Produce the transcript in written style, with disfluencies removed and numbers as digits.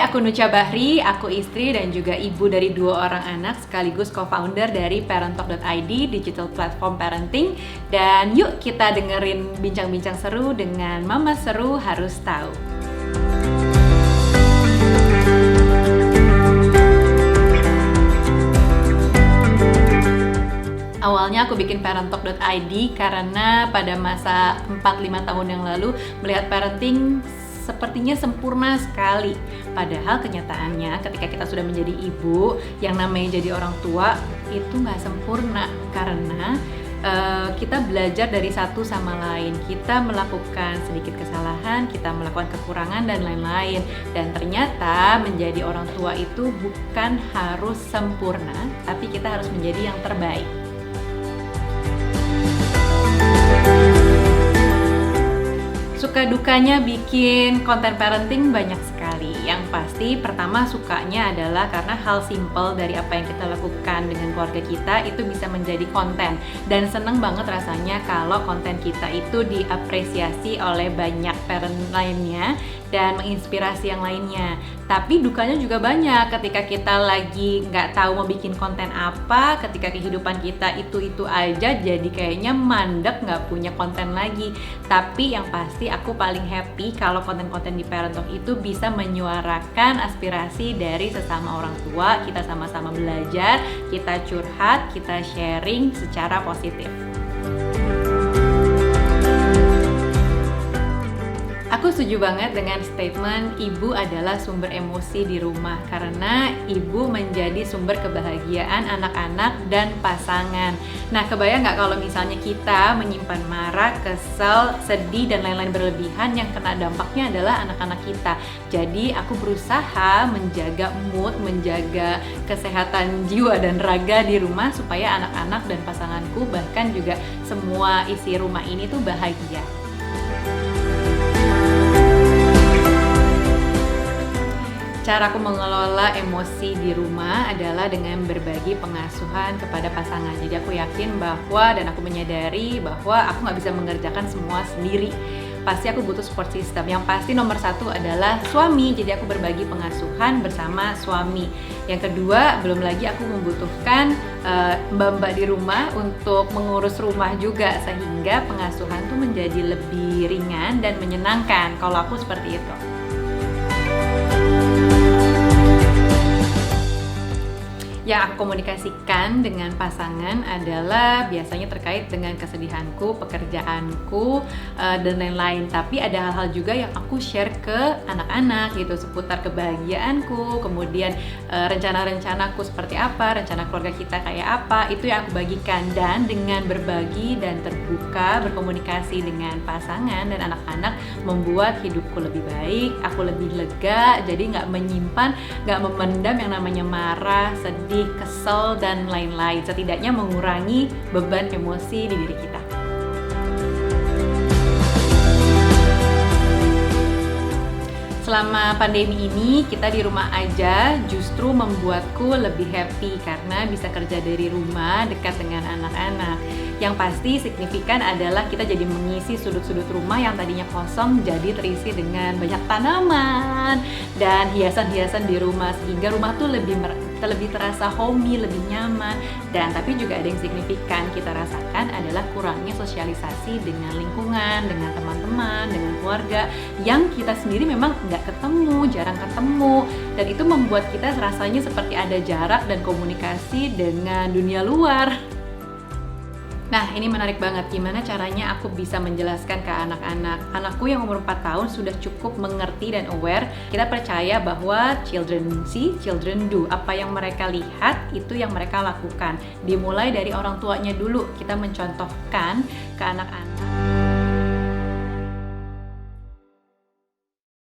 aku Nucha Bahri, aku istri dan juga ibu dari 2 orang anak sekaligus co-founder dari parentalk.id, digital platform parenting. Dan yuk kita dengerin bincang-bincang seru dengan Mama Seru Harus Tahu. Awalnya aku bikin parentalk.id karena pada masa 4-5 tahun yang lalu melihat parenting sepertinya sempurna sekali. Padahal kenyataannya ketika kita sudah menjadi ibu, yang namanya jadi orang tua itu nggak sempurna. Karena kita belajar dari satu sama lain. Kita melakukan sedikit kesalahan, kita melakukan kekurangan dan lain-lain. Dan ternyata menjadi orang tua itu bukan harus sempurna, tapi kita harus menjadi yang terbaik. Suka dukanya bikin konten parenting banyak sekali. Yang pasti pertama sukanya adalah karena hal simple dari apa yang kita lakukan dengan keluarga kita itu bisa menjadi konten. Dan seneng banget rasanya kalau konten kita itu diapresiasi oleh banyak parent lainnya dan menginspirasi yang lainnya. Tapi dukanya juga banyak ketika kita lagi nggak tahu mau bikin konten apa, ketika kehidupan kita itu aja jadi kayaknya mandek, nggak punya konten lagi. Tapi yang pasti aku paling happy kalau konten-konten di Parentalk itu bisa menyuarakan aspirasi dari sesama orang tua. Kita sama-sama belajar, kita curhat, kita sharing secara positif. Aku setuju banget dengan statement ibu adalah sumber emosi di rumah karena ibu menjadi sumber kebahagiaan anak-anak dan pasangan. Nah, kebayang nggak kalau misalnya kita menyimpan marah, kesel, sedih, dan lain-lain berlebihan yang kena dampaknya adalah anak-anak kita. Jadi aku berusaha menjaga mood, menjaga kesehatan jiwa dan raga di rumah supaya anak-anak dan pasanganku bahkan juga semua isi rumah ini tuh bahagia. Cara aku mengelola emosi di rumah adalah dengan berbagi pengasuhan kepada pasangan. Jadi aku yakin bahwa dan aku menyadari bahwa aku nggak bisa mengerjakan semua sendiri. Pasti aku butuh support system. Yang pasti nomor 1 adalah suami. Jadi aku berbagi pengasuhan bersama suami. Yang kedua, belum lagi aku membutuhkan mbak-mbak di rumah untuk mengurus rumah juga sehingga pengasuhan tuh menjadi lebih ringan dan menyenangkan. Kalau aku seperti itu. Yang aku komunikasikan dengan pasangan adalah biasanya terkait dengan kesedihanku, pekerjaanku, dan lain-lain. Tapi ada hal-hal juga yang aku share ke anak-anak gitu, seputar kebahagiaanku, kemudian rencana-rencanaku seperti apa, rencana keluarga kita kayak apa, itu yang aku bagikan. Dan dengan berbagi dan terbuka, berkomunikasi dengan pasangan dan anak-anak membuat hidupku lebih baik, aku lebih lega, jadi nggak menyimpan, nggak memendam yang namanya marah, sedih, kesel, dan lain-lain. Setidaknya mengurangi beban emosi di diri kita. Selama pandemi ini kita di rumah aja justru membuatku lebih happy karena bisa kerja dari rumah dekat dengan anak-anak. Yang pasti signifikan adalah kita jadi mengisi sudut-sudut rumah yang tadinya kosong jadi terisi dengan banyak tanaman dan hiasan-hiasan di rumah sehingga rumah tuh lebih terasa homey, lebih nyaman. Dan tapi juga ada yang signifikan kita rasakan adalah kurangnya sosialisasi dengan lingkungan, dengan teman-teman, dengan keluarga yang kita sendiri memang nggak ketemu, jarang ketemu, dan itu membuat kita rasanya seperti ada jarak dan komunikasi dengan dunia luar. Nah, ini menarik banget, gimana caranya aku bisa menjelaskan ke anak-anak. Anakku yang umur 4 tahun sudah cukup mengerti dan aware. Kita percaya bahwa children see, children do. Apa yang mereka lihat, itu yang mereka lakukan. Dimulai dari orang tuanya dulu, kita mencontohkan ke anak-anak.